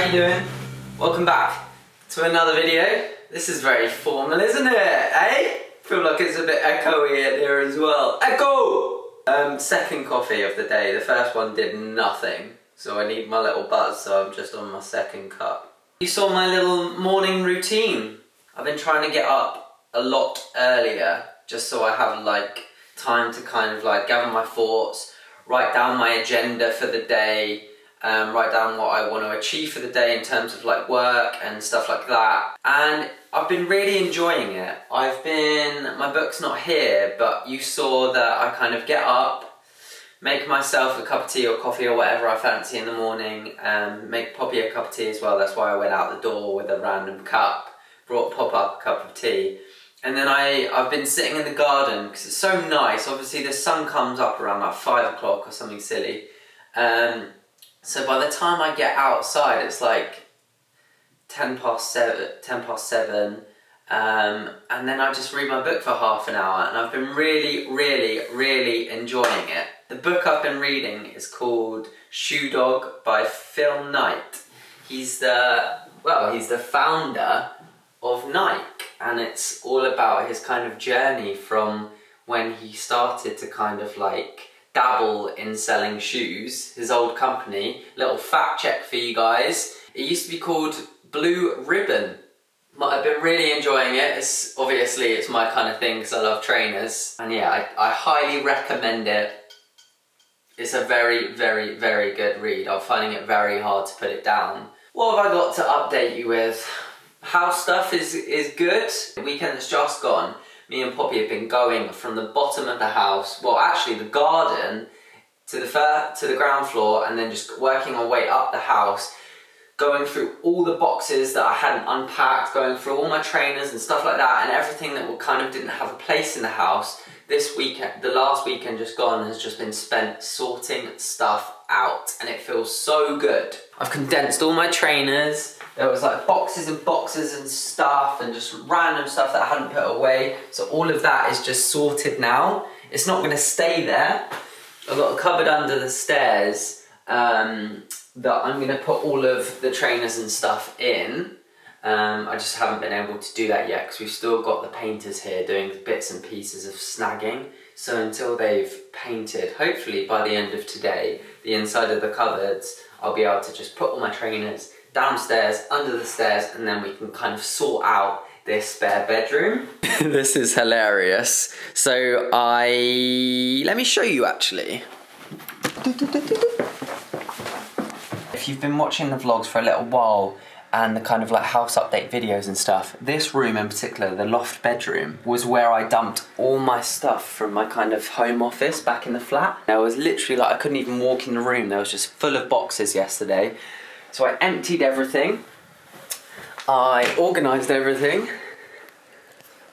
how you doing? Welcome back to another video. This is very formal, isn't it? Eh? Feel like it's a bit echoey in here as well. Echo! Second coffee of the day. The first one did nothing, so I need my little buzz, so I'm just on my second cup. You saw my little morning routine. I've been trying to get up a lot earlier, just so I have like time to kind of like gather my thoughts, write down my agenda for the day, write down what I want to achieve for the day in terms of like work and stuff like that. And I've been really enjoying it. My book's not here, but you saw that I kind of get up, make myself a cup of tea or coffee or whatever I fancy in the morning, make Poppy a cup of tea as well. That's why I went out the door with a random cup, brought Pop up a cup of tea. And then I've been sitting in the garden because it's so nice. Obviously the sun comes up around like 5 o'clock or something silly. So by the time I get outside, it's like 10 past 7, and then I just read my book for half an hour, and I've been really enjoying it. The book I've been reading is called Shoe Dog by Phil Knight. He's the founder of Nike, and it's all about his kind of journey from when he started to kind of like dabble in selling shoes, his old company. Little fact check for you guys, it used to be called Blue Ribbon. I've been really enjoying it. It's my kind of thing because I love trainers, and yeah, I highly recommend it. It's a very good read. I'm finding it very hard to put it down. What have I got to update you with? House stuff is good. The weekend that's just gone, me and Poppy have been going from the bottom of the house, well actually the garden, to the ground floor, and then just working our way up the house, going through all the boxes that I hadn't unpacked, going through all my trainers and stuff like that, and everything that kind of didn't have a place in the house. This weekend, the last weekend just gone, has just been spent sorting stuff out, and it feels so good. I've condensed all my trainers. There was like boxes and boxes and stuff, and just random stuff that I hadn't put away. So all of that is just sorted now. It's not gonna stay there. I've got a cupboard under the stairs that I'm gonna put all of the trainers and stuff in. I just haven't been able to do that yet because we've still got the painters here doing bits and pieces of snagging. So until they've painted, hopefully by the end of today, the inside of the cupboards, I'll be able to just put all my trainers downstairs, under the stairs, and then we can kind of sort out this spare bedroom. This is hilarious. So let me show you actually. If you've been watching the vlogs for a little while, and the kind of like house update videos and stuff, this room in particular, the loft bedroom, was where I dumped all my stuff from my kind of home office back in the flat. I was literally like, I couldn't even walk in the room. There was just full of boxes yesterday. So I emptied everything. I organised everything.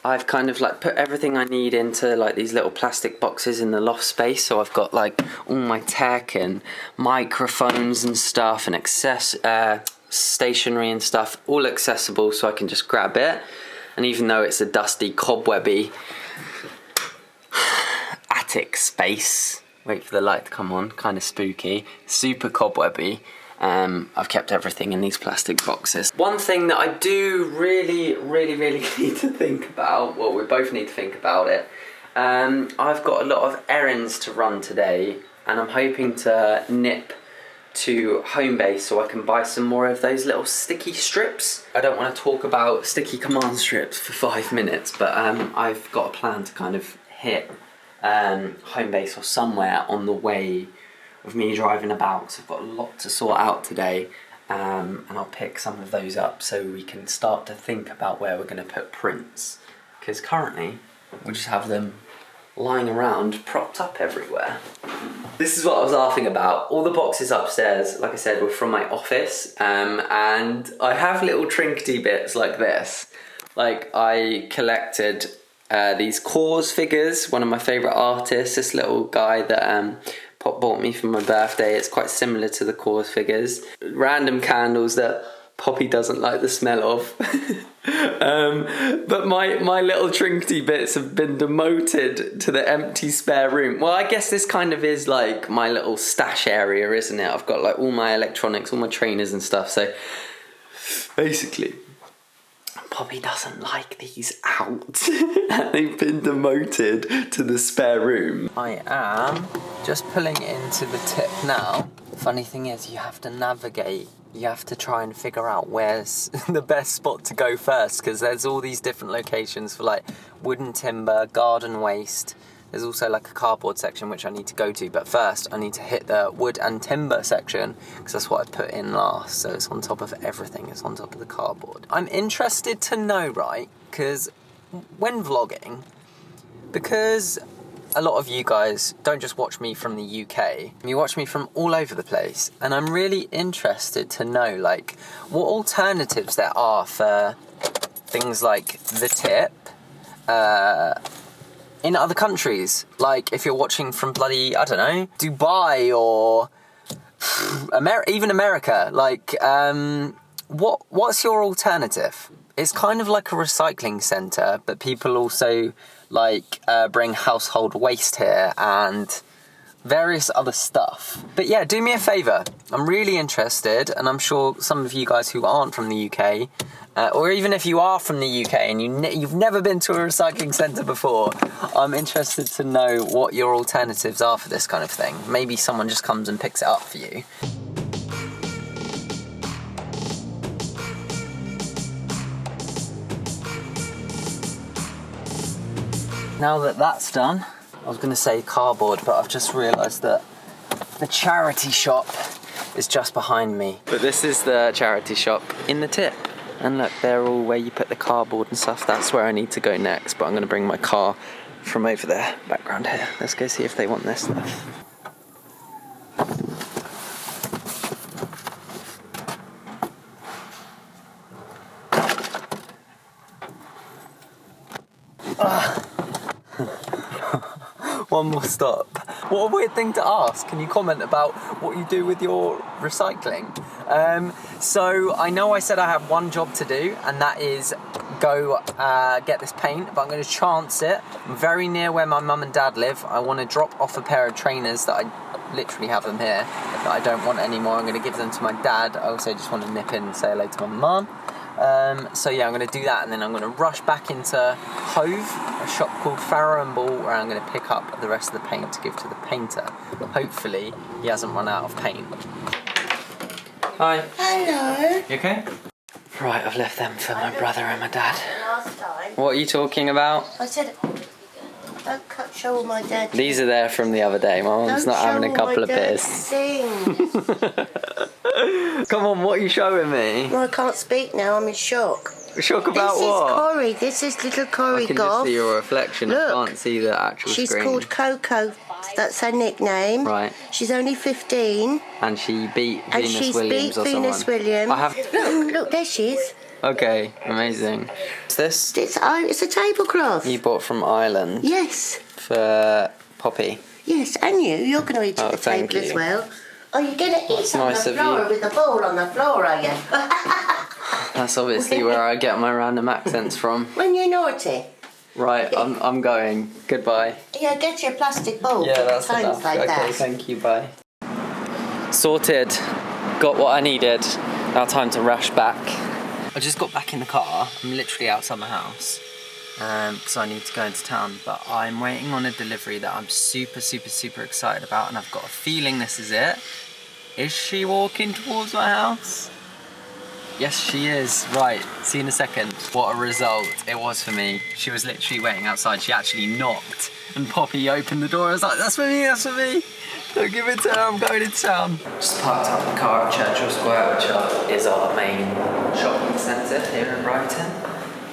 I've kind of like put everything I need into like these little plastic boxes in the loft space. So I've got like all my tech and microphones and stuff and stationery and stuff all accessible, so I can just grab it. And even though it's a dusty, cobwebby attic space, wait for the light to come on, kind of spooky, super cobwebby, I've kept everything in these plastic boxes. One thing that I do really need to think about, well, we both need to think about it, I've got a lot of errands to run today, and I'm hoping to nip to Homebase so I can buy some more of those little sticky strips. I don't want to talk about sticky command strips for 5 minutes, but I've got a plan to kind of hit Homebase or somewhere on the way of me driving about. So I've got a lot to sort out today, and I'll pick some of those up so we can start to think about where we're going to put prints, because currently we just have them lying around propped up everywhere. This is what I was laughing about. All the boxes upstairs, like I said, were from my office, and I have little trinkety bits like this. Like I collected these Cause figures, one of my favourite artists, this little guy that Pop bought me for my birthday. It's quite similar to the Cause figures. Random candles that Poppy doesn't like the smell of. But my little trinkety bits have been demoted to the empty spare room. Well, I guess this kind of is like my little stash area, isn't it? I've got like all my electronics, all my trainers and stuff. So basically, Poppy doesn't like these out. They've been demoted to the spare room. I am just pulling into the tip now. Funny thing is, you have to navigate. You have to try and figure out where's the best spot to go first, because there's all these different locations for like wooden timber, garden waste. There's also like a cardboard section which I need to go to, but first I need to hit the wood and timber section because that's what I put in last. So it's on top of everything, it's on top of the cardboard. I'm interested to know, right, because when vlogging, because a lot of you guys don't just watch me from the UK, you watch me from all over the place, and I'm really interested to know like what alternatives there are for things like the tip in other countries. Like if you're watching from bloody, I don't know, Dubai or even America, like what's your alternative? It's kind of like a recycling centre, but people also like bring household waste here and various other stuff. But yeah, do me a favour. I'm really interested, and I'm sure some of you guys who aren't from the UK, or even if you are from the UK and you've never been to a recycling centre before, I'm interested to know what your alternatives are for this kind of thing. Maybe someone just comes and picks it up for you. Now that that's done, I was going to say cardboard, but I've just realised that the charity shop is just behind me. But this is the charity shop in the tip. And look, they're all where you put the cardboard and stuff. That's where I need to go next, but I'm going to bring my car from over there, background here. Let's go see if they want this stuff. One more stop. What a weird thing to ask. Can you comment about what you do with your recycling? So I know I said I have one job to do, and that is go get this paint, but I'm going to chance it. I'm very near where my mum and dad live. I want to drop off a pair of trainers that I literally have them here, that I don't want anymore. I'm going to give them to my dad. I also just want to nip in and say hello to my mum. So yeah, I'm going to do that, and then I'm going to rush back into Hove, a shop called Farrow and Ball, where I'm going to pick up the rest of the paint to give to the painter. Hopefully he hasn't run out of paint. Hi. Hello. You okay? Right, I've left them for my brother and my dad. Last time. What are you talking about? I said, don't show all my dad. These are there from the other day. My mum's not having a couple of beers. Come on, what are you showing me? Well, I can't speak now, I'm in shock. Shock about this what? This is Corrie, this is little Corrie I can Goff. just see your reflection. Look, I can't see the actual she's screen. called Coco, that's her nickname. Right. She's only 15. And she beat Venus Williams or someone. Venus Williams. I have... Look, there she is. Okay, amazing. What's this? It's a tablecloth. You bought from Ireland? Yes. For Poppy? Yes, and you're going to eat at the table as well. Are you going to eat on the floor with the ball on the floor, are you? That's obviously where I get my random accents from. When you're naughty. Right, I'm going. Goodbye. Yeah, get your plastic bowl. Yeah, that's enough. Like okay, that. Thank you, bye. Sorted. Got what I needed. Now time to rush back. I just got back in the car. I'm literally outside my house because I need to go into town, but I'm waiting on a delivery that I'm super excited about, and I've got a feeling this is it. Is she walking towards my house? Yes, she is. Right, see you in a second. What a result it was for me. She was literally waiting outside. She actually knocked, and Poppy opened the door. I was like, that's for me, that's for me. Don't give it to her, I'm going into town. Just parked up the car at Churchill Square, which is our main shopping centre here in Brighton.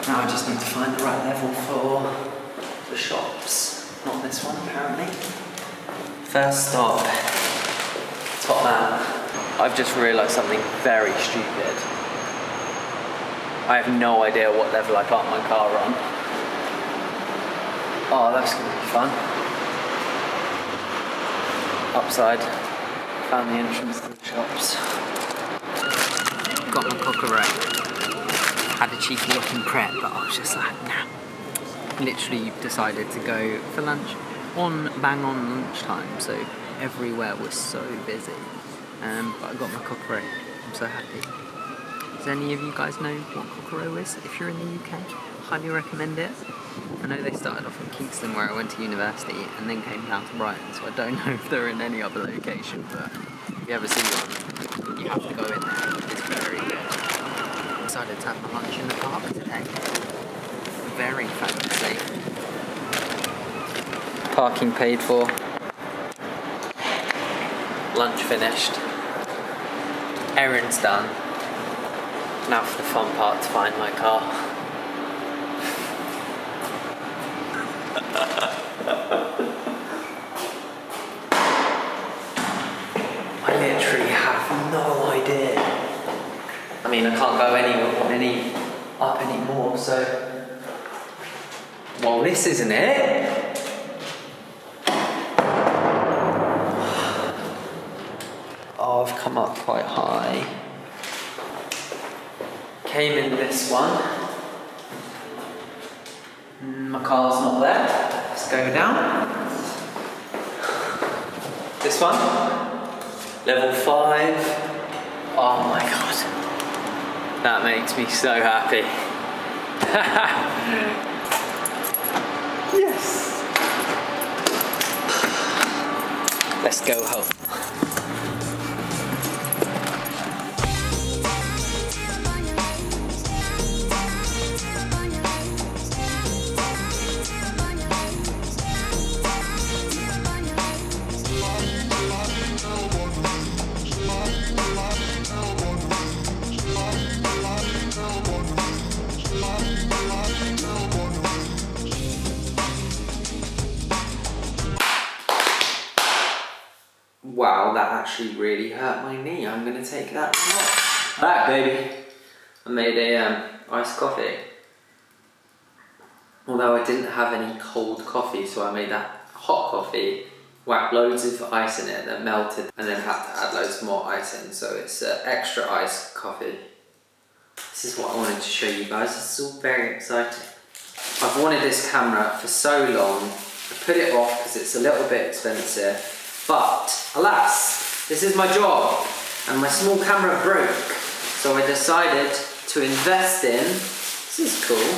Now I just need to find the right level for the shops. Not this one, apparently. First stop, Tottenham. I've just realised something very stupid. I have no idea what level I parked my car on. Oh, that's going to be fun. Upside, found the entrance to the shops. Got my cookerette. had a cheeky look in prep, but I was just like, nah. Literally decided to go for lunch bang on lunchtime, so everywhere was so busy. But I got my cockroach. I'm so happy. Does any of you guys know what cockroach is? If you're in the UK, highly recommend it. I know they started off in Kingston where I went to university and then came down to Brighton, so I don't know if they're in any other location, but if you ever see one, you have to go in there. It's very good. I decided to have my lunch in the park today. Very fancy. Parking paid for. Lunch finished. Errands done. Now for the fun part, to find my car. I literally have no idea. I mean, I can't go up anymore, so... Well, this isn't it. Oh, I've come up quite high. Came in this one. My car's not there. Let's go down. This one. Level 5. Oh my god. That makes me so happy. Yes. Let's go home. Wow, that actually really hurt my knee. I'm gonna take that off. Back, baby. I made a iced coffee. Although I didn't have any cold coffee, so I made that hot coffee, whacked loads of ice in it that melted, and then had to add loads more ice in. So it's extra iced coffee. This is what I wanted to show you guys. This is all very exciting. I've wanted this camera for so long. I put it off because it's a little bit expensive. But, alas, this is my job, and my small camera broke, so I decided to invest in, this is cool,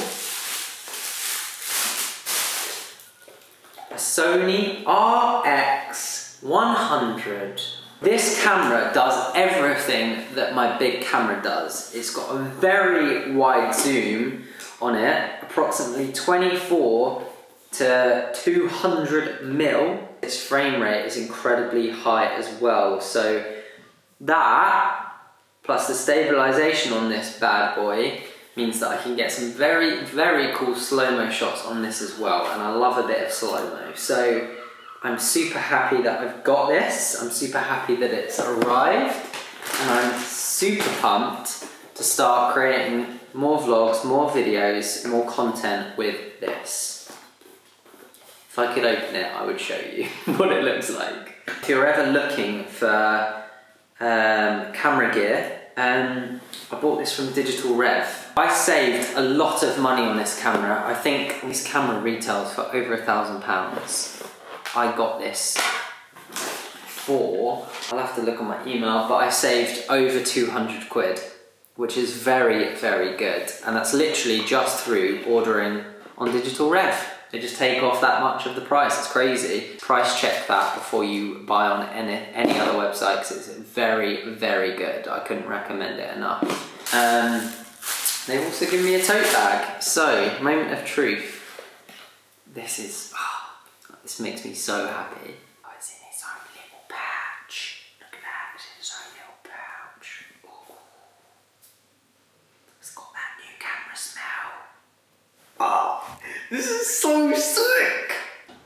a Sony RX100. This camera does everything that my big camera does. It's got a very wide zoom on it, approximately 24 to 200 mil. Its frame rate is incredibly high as well, so that plus the stabilization on this bad boy means that I can get some very, very cool slow-mo shots on this as well, and I love a bit of slow-mo. So I'm super happy that I've got this, I'm super happy that it's arrived, and I'm super pumped to start creating more vlogs, more videos, more content with this. If I could open it, I would show you what it looks like. If you're ever looking for camera gear, I bought this from Digital Rev. I saved a lot of money on this camera. I think this camera retails for over £1,000. I got this for, I'll have to look on my email, but I saved over 200 quid, which is very, very good. And that's literally just through ordering on Digital Rev. They just take off that much of the price. It's crazy. Price check that before you buy on any other website, because it's very, very good. I couldn't recommend it enough. They've also given me a tote bag. So, moment of truth. This makes me so happy. Oh, it's in its own little pouch. Look at that, it's in its own little pouch. Ooh. It's got that new camera smell. Oh, this is so sick!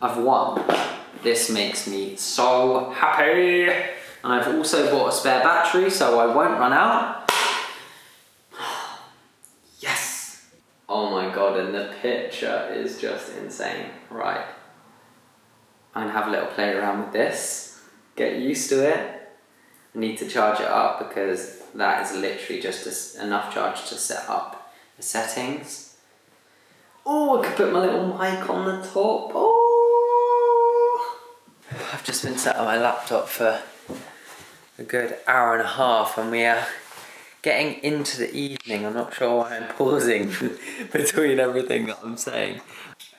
I've won. This makes me so happy. And I've also bought a spare battery so I won't run out. Yes! Oh my god, and the picture is just insane. Right. I'm gonna have a little play around with this. Get used to it. I need to charge it up because that is literally just enough charge to set up the settings. Oh, I could put my little mic on the top. Oh! I've just been sat on my laptop for a good hour and a half, and we are getting into the evening. I'm not sure why I'm pausing between everything that I'm saying.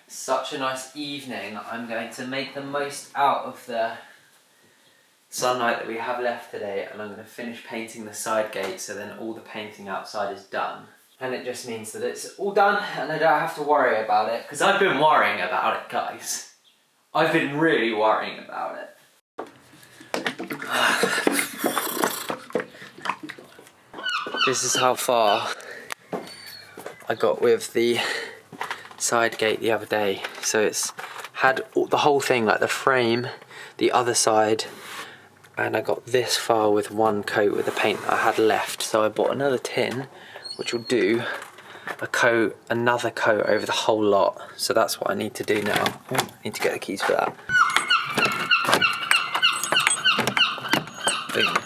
Such a nice evening. I'm going to make the most out of the sunlight that we have left today, and I'm going to finish painting the side gate, so then all the painting outside is done. And it just means that it's all done and I don't have to worry about it, because I've been worrying about it, guys. I've been really worrying about it. This is how far I got with the side gate the other day. So it's had the whole thing, like the frame, the other side, and I got this far with one coat with the paint that I had left. So I bought another tin, which will do another coat over the whole lot. So that's what I need to do now. I need to get the keys for that. Boom.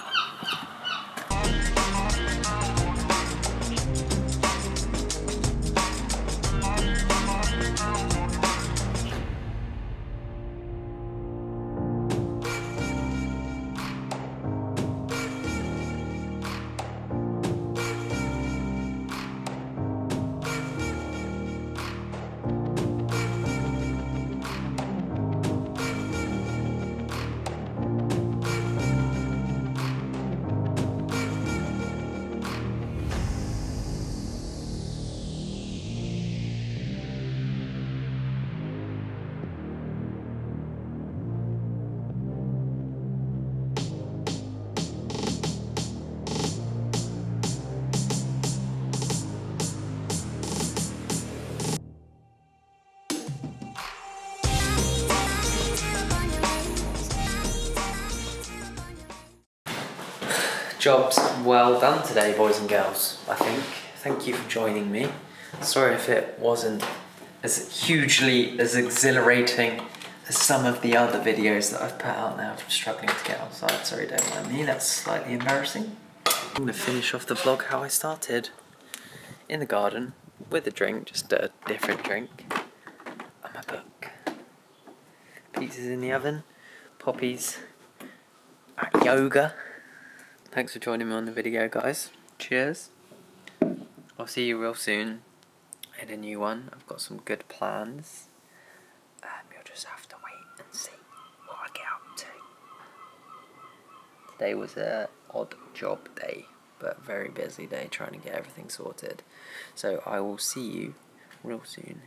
Job's well done today, boys and girls, I think. Thank you for joining me. Sorry if it wasn't as hugely as exhilarating as some of the other videos that I've put out now. I'm struggling to get outside, sorry, don't mind me, that's slightly embarrassing. I'm gonna finish off the vlog how I started. In the garden, with a drink, just a different drink, and my book. Pizzas in the oven, Poppy's at yoga. Thanks for joining me on the video, guys. Cheers. I'll see you real soon in a new one. I've got some good plans. You'll just have to wait and see what I get up to. Today was an odd job day, but very busy day trying to get everything sorted. So I will see you real soon